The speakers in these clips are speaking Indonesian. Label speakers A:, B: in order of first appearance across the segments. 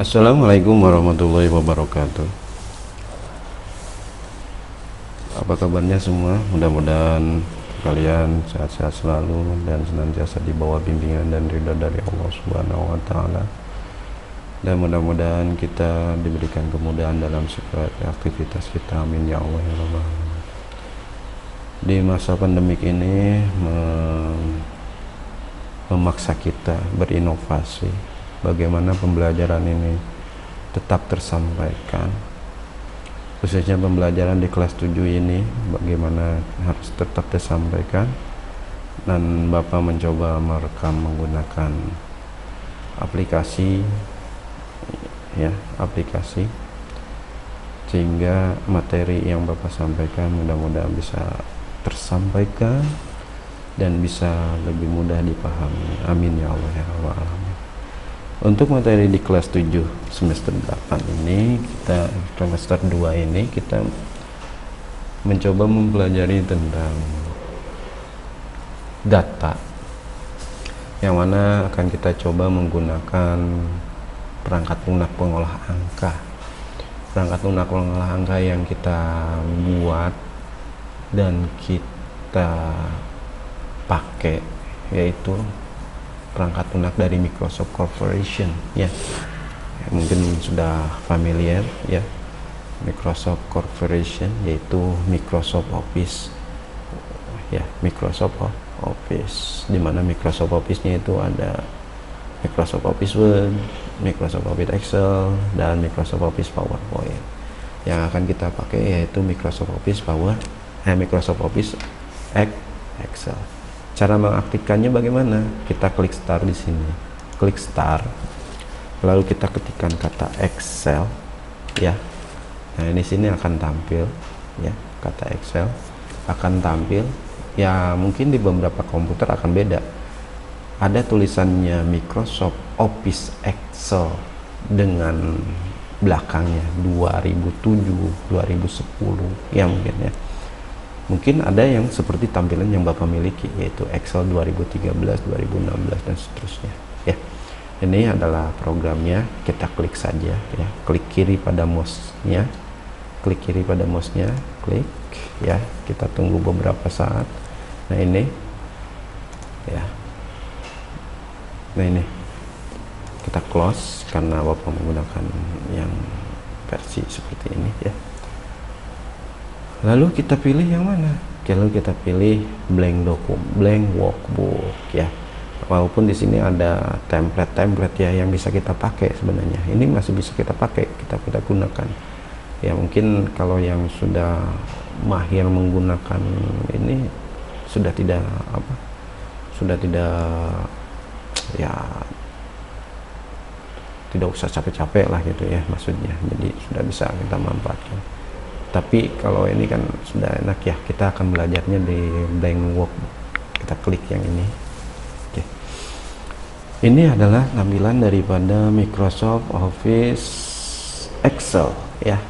A: Assalamualaikum warahmatullahi wabarakatuh. Apa kabarnya semua? Mudah-mudahan kalian sehat-sehat selalu dan senantiasa di bawah bimbingan dan ridha dari Allah Subhanahu wa taala. Dan mudah-mudahan kita diberikan kemudahan dalam segala aktivitas kita. Amin ya Allah ya Rabbal alamin. Di masa pandemik ini memaksa kita berinovasi bagaimana pembelajaran ini tetap tersampaikan, khususnya pembelajaran di kelas 7 ini bagaimana harus tetap tersampaikan. Dan Bapak mencoba merekam menggunakan aplikasi sehingga materi yang Bapak sampaikan mudah-mudahan bisa tersampaikan dan bisa lebih mudah dipahami. Amin ya Allah ya Rabbal alamin. Untuk materi di kelas 7 semester 8 ini, kita semester 2 ini kita mencoba mempelajari tentang data, yang mana akan kita coba menggunakan perangkat lunak pengolah angka. Perangkat lunak pengolah angka yang kita buat dan kita pakai yaitu perangkat lunak dari Microsoft Corporation ya. Mungkin sudah familiar ya, Microsoft Corporation yaitu Microsoft Office ya, Microsoft Office, dimana Microsoft Office-nya itu ada Microsoft Office Word, Microsoft Office Excel, dan Microsoft Office PowerPoint. Yang akan kita pakai yaitu Microsoft Office Excel. Cara mengaktifkannya bagaimana? Kita klik start di sini. Klik start. Lalu kita ketikkan kata Excel ya. Nah, di sini akan tampil ya, kata Excel akan tampil. Ya, mungkin di beberapa komputer akan beda. Ada tulisannya Microsoft Office Excel dengan belakangnya 2007, 2010 ya mungkin ya. Mungkin ada yang seperti tampilan yang Bapak miliki yaitu Excel 2013, 2016 dan seterusnya ya. Ini adalah programnya, kita klik saja ya. Klik kiri pada mouse-nya. Klik kiri pada mouse-nya, klik ya. Kita tunggu beberapa saat. Nah, ini ya. Nah, ini kita close karena Bapak menggunakan yang versi seperti ini ya. Lalu kita pilih yang mana? Lalu kita pilih blank workbook ya. Walaupun di sini ada template ya yang bisa kita pakai sebenarnya. Ini masih bisa kita pakai, kita gunakan. Ya mungkin kalau yang sudah mahir menggunakan ini sudah tidak ya tidak usah capek-capek lah gitu ya maksudnya. Jadi sudah bisa kita manfaatkan. Tapi kalau ini kan sudah enak ya, kita akan belajarnya di blank workbook. Kita klik yang ini. Oke. Ini adalah tampilan daripada Microsoft Office Excel ya,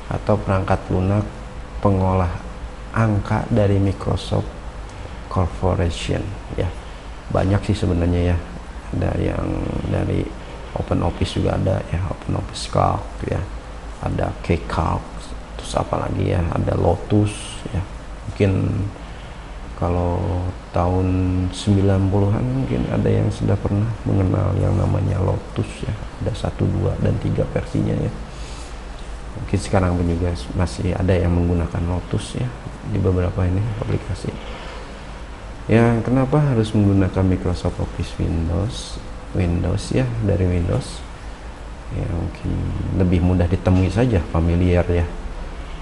A: atau perangkat lunak pengolah angka dari Microsoft Corporation ya. Banyak sih sebenarnya ya. Ada yang dari OpenOffice juga ada ya, OpenOffice Calc ya. Ada KCalc. Terus apalagi ya, ada Lotus ya. Mungkin kalau tahun 90-an mungkin ada yang sudah pernah mengenal yang namanya Lotus ya. Ada 1, 2, dan 3 versinya ya. Mungkin sekarang pun juga masih ada yang menggunakan Lotus ya di beberapa ini aplikasi. Ya, kenapa harus menggunakan Microsoft Office Windows ya, dari Windows ya, mungkin lebih mudah ditemui saja, familiar ya.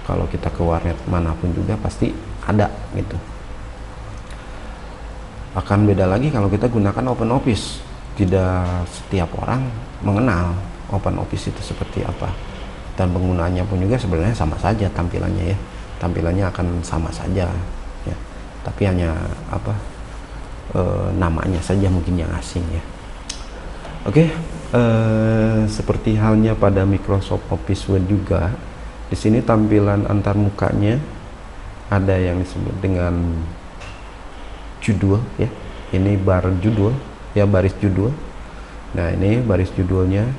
A: Kalau kita ke warnet manapun juga pasti ada gitu. Akan beda lagi kalau kita gunakan OpenOffice. Tidak setiap orang mengenal OpenOffice itu seperti apa, dan penggunaannya pun juga sebenarnya sama saja tampilannya ya. Tampilannya akan sama saja ya. Tapi hanya namanya saja mungkin yang asing ya. Oke, seperti halnya pada Microsoft Office Word juga. Di sini tampilan antar mukanya ada yang disebut dengan judul ya. Ini bar judul ya, baris judul. Nah, ini baris judulnya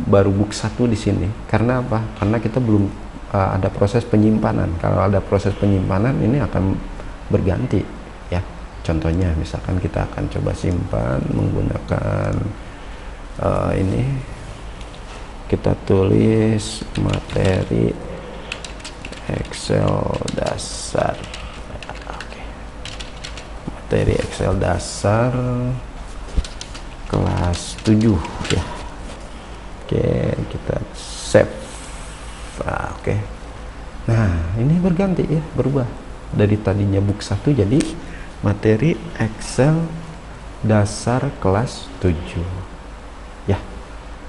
A: baru book 1 di sini. Karena apa? Karena kita belum ada proses penyimpanan. Kalau ada proses penyimpanan ini akan berganti ya. Contohnya misalkan kita akan coba simpan menggunakan ini, kita tulis materi Excel dasar. Oke. Materi Excel dasar kelas 7 ya. Oke, kita save. Oke. Nah, ini berganti ya, berubah dari tadinya book 1 jadi materi Excel dasar kelas 7 ya.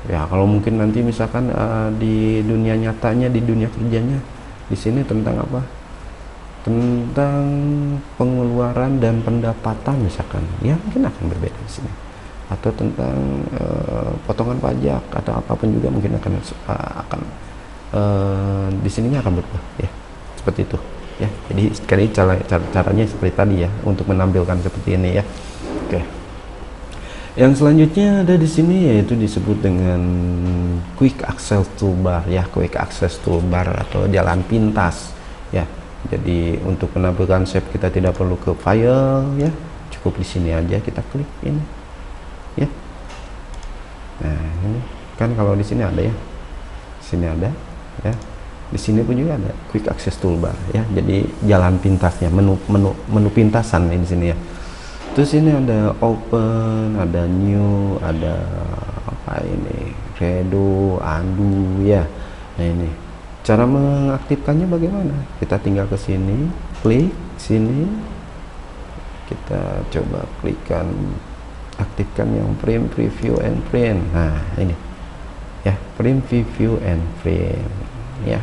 A: Ya, kalau mungkin nanti misalkan di dunia nyatanya, di dunia kerjanya, di sini tentang apa? Tentang pengeluaran dan pendapatan misalkan, ya mungkin akan berbeda di sini. Atau tentang potongan pajak atau apapun juga mungkin akan di sininya akan berubah ya, seperti itu ya. Jadi sekali caranya seperti tadi ya, untuk menampilkan seperti ini ya. Oke. Yang selanjutnya ada di sini yaitu disebut dengan Quick Access Toolbar ya, Quick Access Toolbar atau jalan pintas ya. Jadi untuk menampilkan shape kita tidak perlu ke file ya, cukup di sini aja kita klik ini ya. Nah ini kan kalau di sini ada ya, sini ada ya, di sini pun juga ada Quick Access Toolbar ya. Jadi jalan pintasnya, menu pintasan di sini ya. Terus ini ada open, ada new, ada apa ini, redo, undo ya. Nah ini cara mengaktifkannya bagaimana? Kita tinggal ke sini, klik sini, kita coba klikkan aktifkan yang print, preview, and print. Nah ini ya, print, preview, and print ya.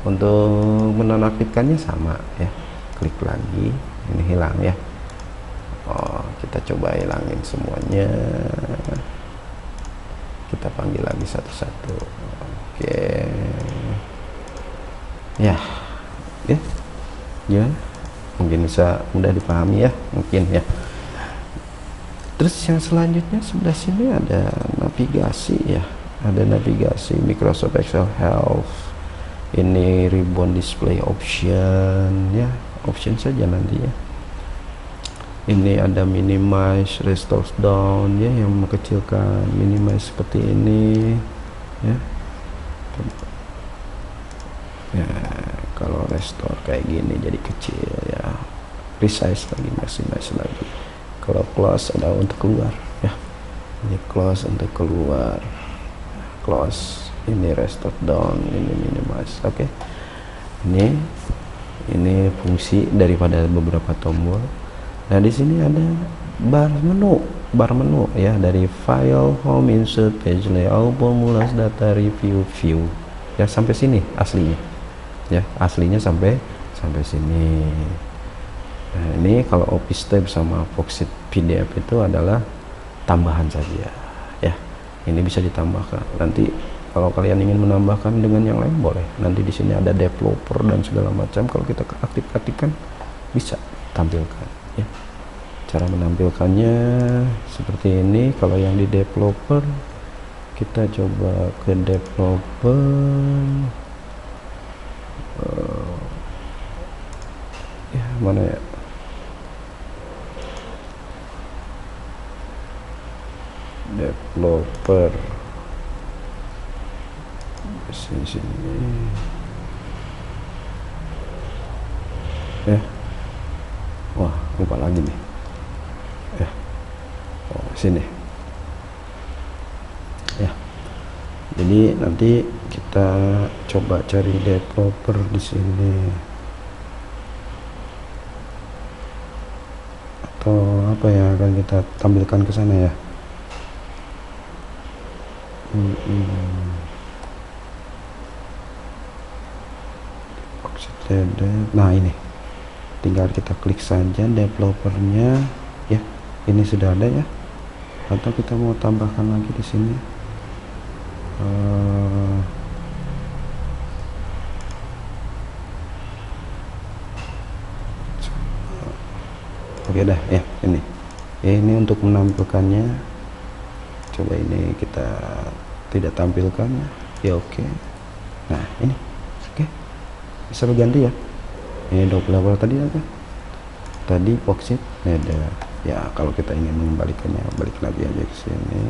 A: Untuk menonaktifkannya sama ya, klik lagi, ini hilang ya. Kita coba hilangin semuanya, kita panggil lagi satu-satu. Oke ya ya, mungkin bisa mudah dipahami ya, mungkin ya. Terus yang selanjutnya sebelah sini ada navigasi ya, ada navigasi Microsoft Excel Help. Ini ribbon display option ya, option saja nanti ya. Ini ada minimize, restore down ya, yang mengecilkan, minimize seperti ini ya. Ya kalau restore kayak gini jadi kecil ya, resize lagi, maximize lagi. Kalau close ada untuk keluar ya, ini close untuk keluar, close. Ini restore down, ini minimize. Oke. Ini fungsi daripada beberapa tombol. Nah di sini ada bar menu ya, dari file, home, insert, page layout, formulas, data, review, view ya, sampai sini aslinya ya, aslinya sampai sini. Nah ini kalau Office Tab sama Foxit PDF itu adalah tambahan saja ya, ini bisa ditambahkan. Nanti kalau kalian ingin menambahkan dengan yang lain boleh, nanti di sini ada developer dan segala macam, kalau kita aktifkan bisa tampilkan ya. Cara menampilkannya seperti ini. Kalau yang di developer, kita coba ke developer, ya mana ya, developer sini ya. Wah lupa lagi nih ya. Sini ya. Jadi nanti kita coba cari developer di sini, atau apa ya, akan kita tampilkan ke sana ya. Nah ini tinggal kita klik saja developernya ya, ini sudah ada ya. Atau kita mau tambahkan lagi di sini, oke dah ya. Ini untuk menampilkannya, coba ini kita
B: tidak tampilkan ya, oke. Nah ini oke, bisa berganti ya. Ini double tadi apa tadi, worksheet ini ada ya. Kalau kita ingin mengembalikannya, balik lagi aja ke sini.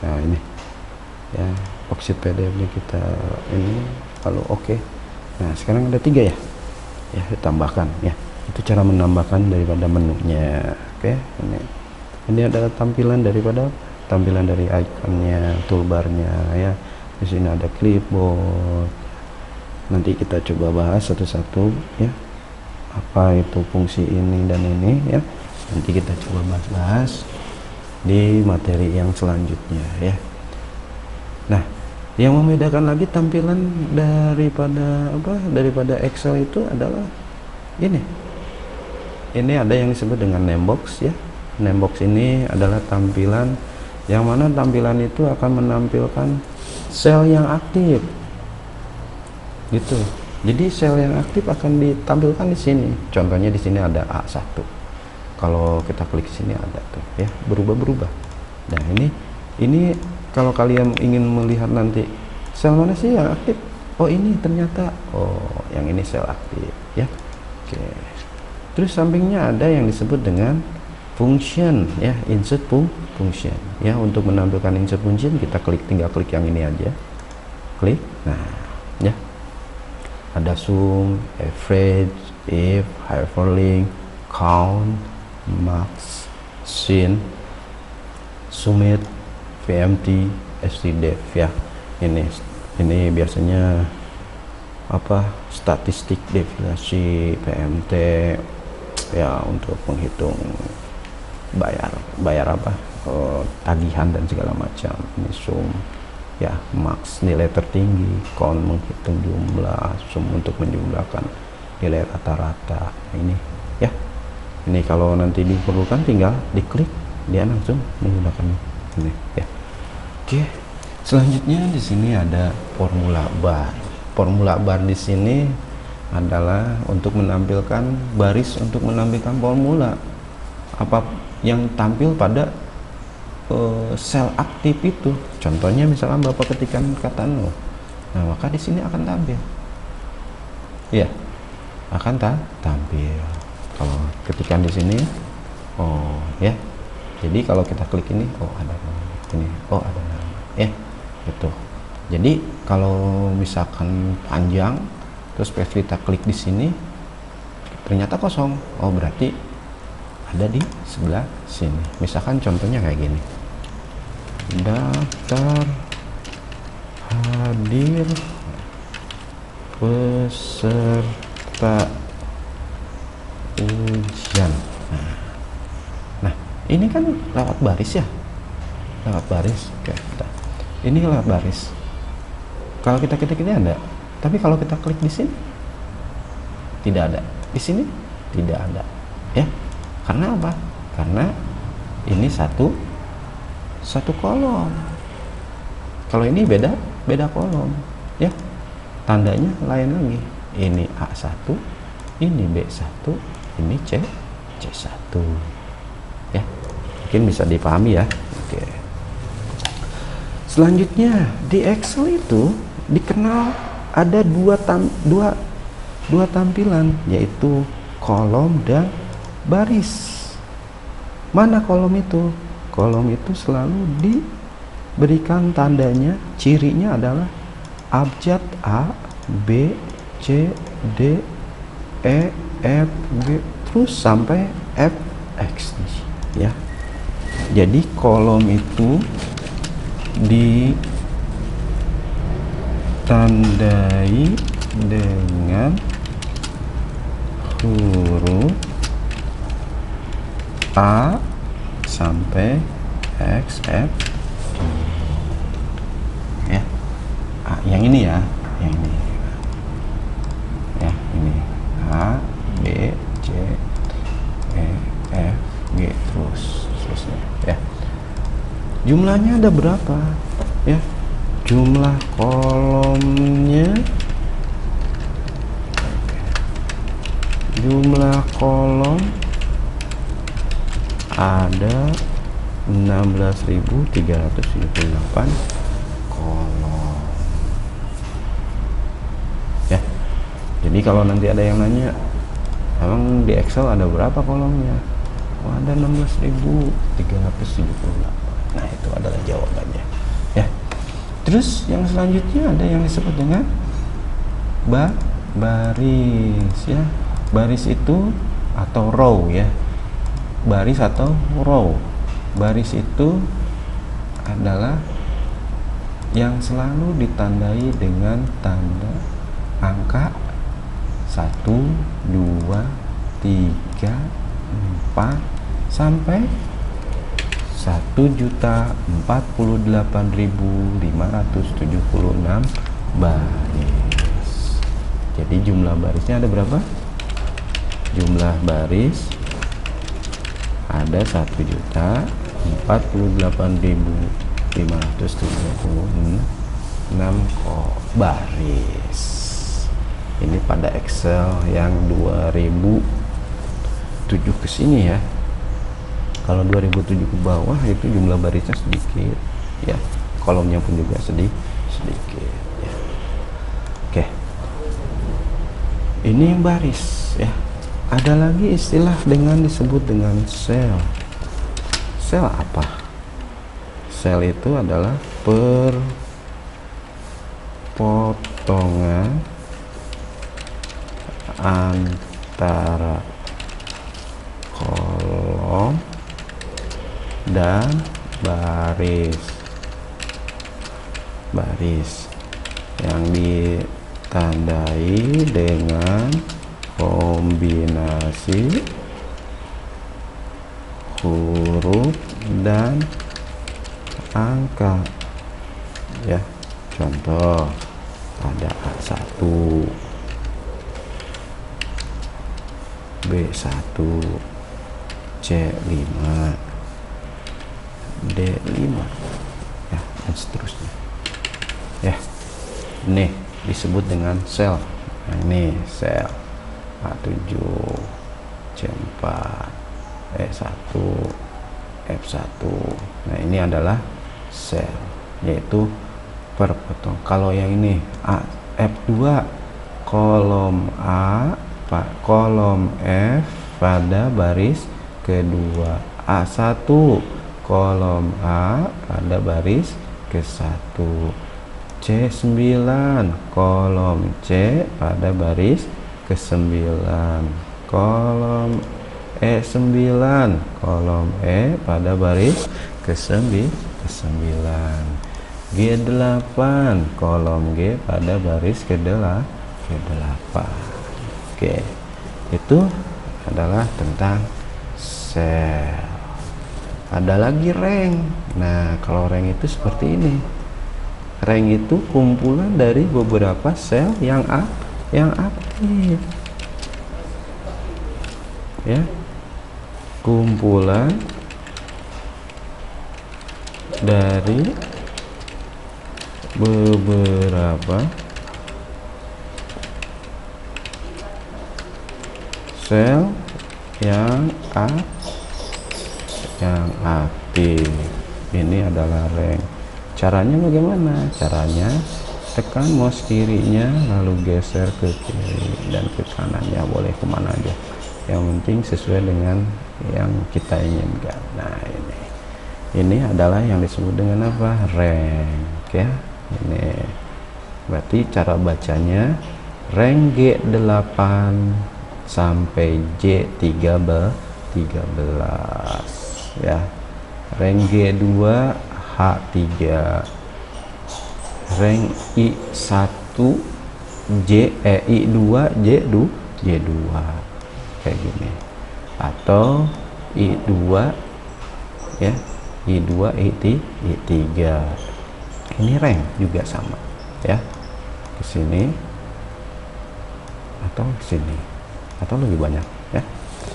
B: Nah ini ya, worksheet PDF nya kita ini, lalu oke. Nah sekarang ada 3 ya, ya ditambahkan ya. Itu cara menambahkan daripada menunya. Oke, ini adalah tampilan dari ikonnya, toolbarnya ya. Di sini ada clipboard. Nanti kita coba bahas satu-satu ya, apa itu fungsi ini dan ini ya. Nanti kita coba bahas di materi yang selanjutnya ya. Nah, yang membedakan lagi tampilan daripada Excel itu adalah ini. Ini ada yang disebut dengan name box ya. Name box ini adalah tampilan yang mana tampilan itu akan menampilkan sel yang aktif gitu. Jadi sel yang aktif akan ditampilkan di sini. Contohnya di sini ada A1. Kalau kita klik sini ada tuh ya, berubah-berubah. Nah, ini kalau kalian ingin melihat nanti sel mana sih yang aktif, oh ini ternyata, oh yang ini sel aktif ya. Oke. Terus sampingnya ada yang disebut dengan function ya, insert function ya. Untuk menampilkan insert function kita tinggal klik yang ini aja, klik. Nah ya, ada sum, average, if, hyperlink, count, max, sin, sumit, vmt, stdef ya. Ini biasanya apa, statistik, deviasi, pmt ya, untuk menghitung bayar apa, tagihan dan segala macam. Ini sum ya, max nilai tertinggi, count menghitung jumlah, sum untuk menjumlahkan nilai rata-rata. Ini ya, ini kalau nanti diperlukan tinggal diklik, dia langsung menggunakan ini ya. Oke, selanjutnya di sini ada formula bar. Formula bar di sini adalah untuk menampilkan baris, untuk menampilkan formula apa yang tampil pada sel aktif itu. Contohnya misalkan Bapak ketikkan kata no, nah maka di sini akan tampil ya, akan tampil kalau ketikan di sini. Oh ya, jadi kalau kita klik ini, oh ada nama ini, oh ada nama ya, itu. Jadi kalau misalkan panjang terus kita klik di sini ternyata kosong, oh berarti ada di sebelah sini. Misalkan contohnya kayak gini, daftar hadir peserta ujian. Nah ini kan lewat baris ya, lewat baris. Oke, ini lewat baris. Kalau kita ketik ini ada, tapi kalau kita klik di sini tidak ada, di sini tidak ada ya. Karena apa? Karena ini satu kolom. Kalau ini beda kolom ya, tandanya lain lagi. Ini A1, ini B1, ini C1 ya. Mungkin bisa dipahami ya. Oke. Selanjutnya di Excel itu dikenal ada dua tampilan, yaitu kolom dan baris. Mana kolom itu? Kolom itu selalu diberikan tandanya, cirinya adalah abjad A, B, C, D, E, F, G, terus sampai Fx ya. Jadi kolom itu ditandai dengan huruf A sampai X, F, ya. Yang ini ya, yang ini ya, ini A, B, C, E, F, G, terusnya ya. Jumlahnya ada berapa ya? Jumlah kolomnya, jumlah kolom ada 16.378 kolom ya. Jadi kalau nanti ada yang nanya, emang di Excel ada berapa kolomnya? Oh, ada 16.378. Nah, itu adalah jawabannya ya. Terus yang selanjutnya ada yang disebut dengan baris ya. Baris itu atau row ya. Baris atau row. Baris itu adalah yang selalu ditandai dengan tanda angka 1, 2, 3, 4 sampai 1.048.576 baris. Jadi jumlah barisnya ada berapa? Jumlah baris ada 1.048.576 baris. Ini pada Excel yang 2007 ke sini ya. Kalau 2007 ke bawah itu jumlah barisnya sedikit ya, kolomnya pun juga sedikit ya. Oke, ini baris ya. Ada lagi istilah dengan disebut dengan sel. Sel apa? Sel itu adalah perpotongan antara kolom dan baris yang ditandai dengan kombinasi huruf dan angka ya. Contoh, ada A1, B1, C5, D5 ya, dan seterusnya ya. Ini disebut dengan sel. Yang ini sel A7, C4, E1, F1. Nah, ini adalah sel, yaitu perpotong. Kalau yang ini F2, kolom A, kolom F pada baris kedua. A1, kolom A pada baris ke-1. C9, kolom C pada baris ke-9. Kolom E9, kolom E pada baris ke-9. G8, kolom G pada baris ke-8. Oke, itu adalah tentang sel. Ada lagi rank. Nah, kalau rank itu seperti ini. Rank itu kumpulan dari beberapa sel yang aktif ya. Kumpulan dari beberapa sel yang aktif. Ini adalah rank. Caranya bagaimana? Caranya tekan mouse kirinya lalu geser ke kiri dan ke kanannya, boleh kemana aja, yang penting sesuai dengan yang kita inginkan. Nah, ini adalah yang disebut dengan apa? Rank ya. Ini berarti cara bacanya rank G8 sampai J13 ya. Rank G2 H3, rank I1 I2 J2 kayak gini, atau I2 ya, I2 I3. Ini rank juga sama ya, ke sini atau ke sini atau lebih banyak ya.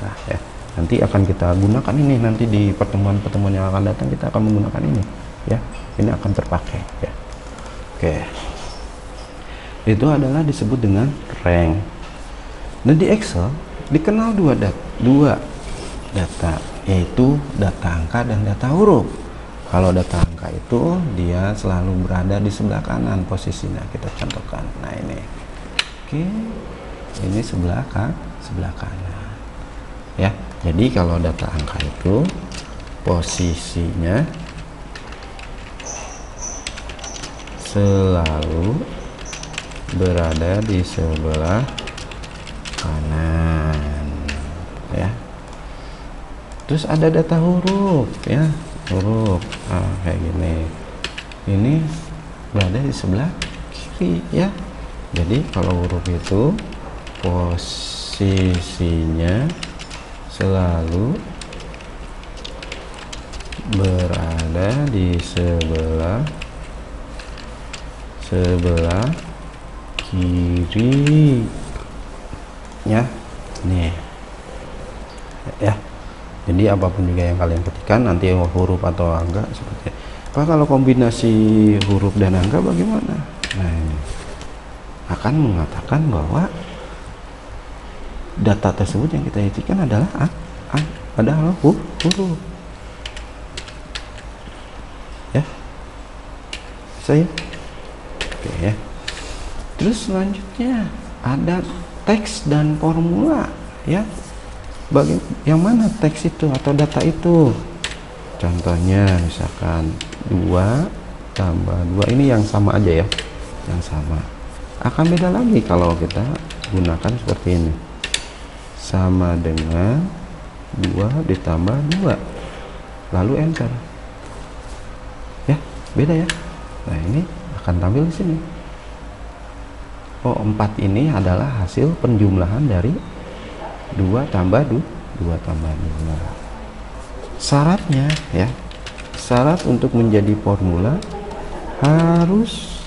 B: Nah, ya, nanti akan kita gunakan ini, nanti di pertemuan-pertemuan yang akan datang kita akan menggunakan ini ya. Ini akan terpakai ya. Oke, itu adalah disebut dengan rank. Nah, di Excel dikenal dua data yaitu data angka dan data huruf. Kalau data angka itu dia selalu berada di sebelah kanan posisinya, kita contohkan. Nah ini, oke, ini sebelah kanan, ya. Jadi kalau data angka itu posisinya selalu berada di sebelah kanan, ya. Terus ada data huruf, ya. Huruf kayak gini, ini berada di sebelah kiri, ya. Jadi kalau huruf itu posisinya selalu berada di sebelah kiri, ya. Nih, ya. Jadi apapun juga yang kalian ketikkan nanti huruf atau angka seperti apa. Kalau kombinasi huruf dan angka bagaimana? Nah ini akan mengatakan bahwa data tersebut yang kita ketikkan adalah huruf, ya. Saya oke, ya. Terus selanjutnya ada teks dan formula, ya. Yang mana teks itu atau data itu? Contohnya misalkan 2 tambah 2, ini yang sama aja, ya, yang sama. Akan beda lagi kalau kita gunakan seperti ini, sama dengan 2 ditambah 2 lalu enter, ya, beda, ya. Nah ini akan tampil di sini. Oh, 4 ini adalah hasil penjumlahan dari 2 tambah 2. Syaratnya, ya, syarat untuk menjadi formula harus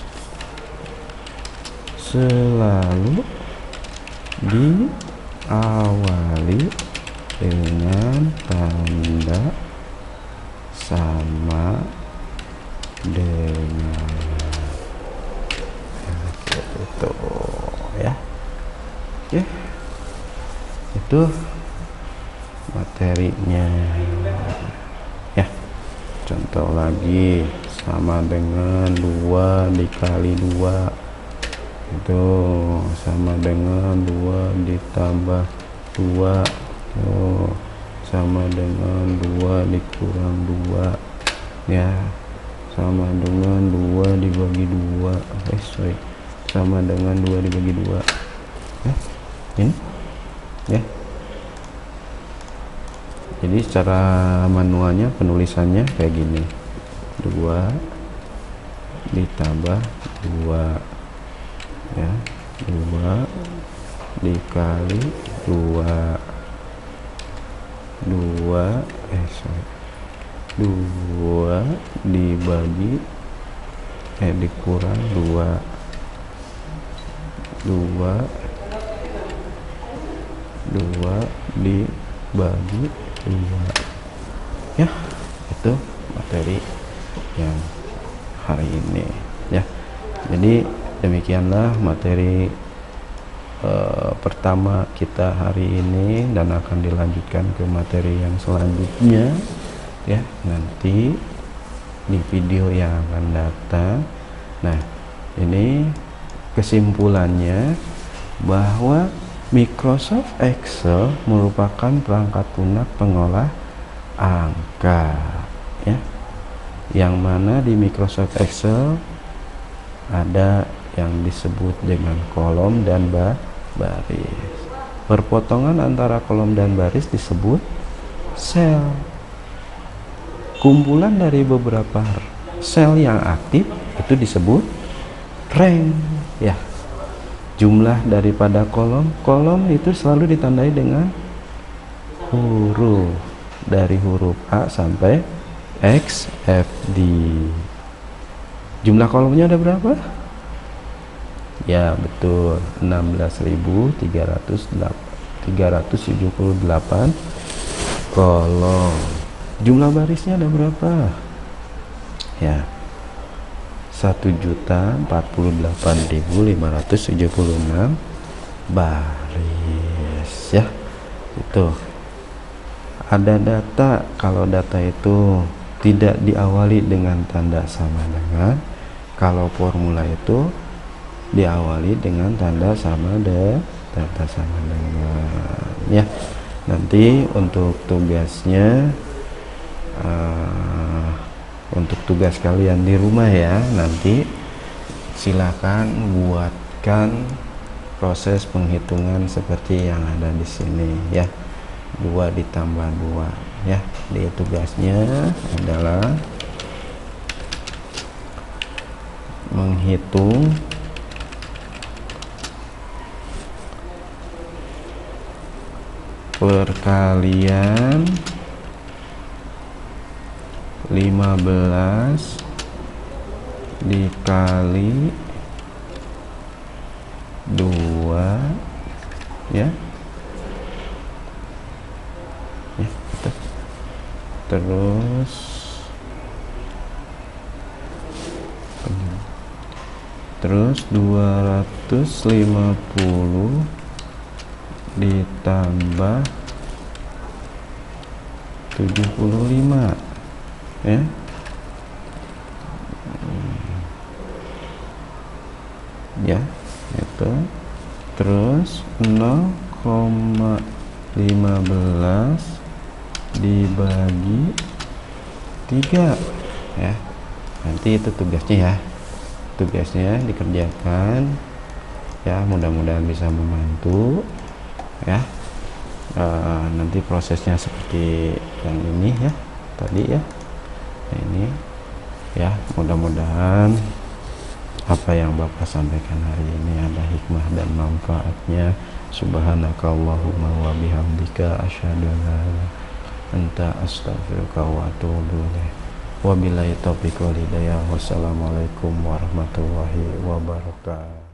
B: selalu diawali dengan tanda sama dengan, itu, ya. Oke, itu materinya, ya. Contoh lagi, sama dengan 2 dikali 2 itu sama dengan 2 ditambah 2 itu sama dengan 2 dikurang 2, ya, sama dengan 2 dibagi 2, sama dengan 2 dibagi 2, ya. Ini, ya. Jadi secara manualnya penulisannya kayak gini, 2 ditambah 2, ya, 2 dikali 2 dibagi dikurang 2 dibagi 2, ya. Itu materi yang hari ini, ya. Jadi demikianlah materi pertama kita hari ini, dan akan dilanjutkan ke materi yang selanjutnya, ya, nanti di video yang akan datang. Nah, ini kesimpulannya bahwa Microsoft Excel merupakan perangkat lunak pengolah angka, ya, yang mana di Microsoft Excel ada yang disebut dengan kolom dan baris. Perpotongan antara kolom dan baris disebut sel. Kumpulan dari beberapa sel yang aktif itu disebut rank, ya. Jumlah daripada kolom itu selalu ditandai dengan huruf, dari huruf A sampai XFD. Jumlah kolomnya ada berapa? Ya, betul, 16.378 kolom. Jumlah barisnya ada berapa? Ya, 1.048.576 baris, ya. Itu ada data, kalau data itu tidak diawali dengan tanda sama dengan, kalau formula itu diawali dengan tanda sama dengan ya. Nanti untuk tugasnya untuk tugas kalian di rumah ya, nanti silakan buatkan proses penghitungan seperti yang ada di sini ya. 2 ditambah 2 ya. Di tugasnya adalah menghitung perkalian 15 dikali 2 ya. Gitu. Terus 250 ditambah 75 ya. Ya, itu. Terus 0,15 dibagi 3 ya. Nanti itu tugasnya ya. Tugasnya dikerjakan ya, mudah-mudahan bisa membantu ya. Nanti prosesnya seperti yang ini ya tadi ya. Nah, ini ya, mudah-mudahan apa yang Bapak sampaikan hari ini ada hikmah dan manfaatnya. Subhanakallahumma wa bihamdika asyhadu an la ilaha illa anta astaghfiruka wa atubu ilaik. Wabillahi taufiq wal hidayah. Wassalamualaikum warahmatullahi wabarakatuh.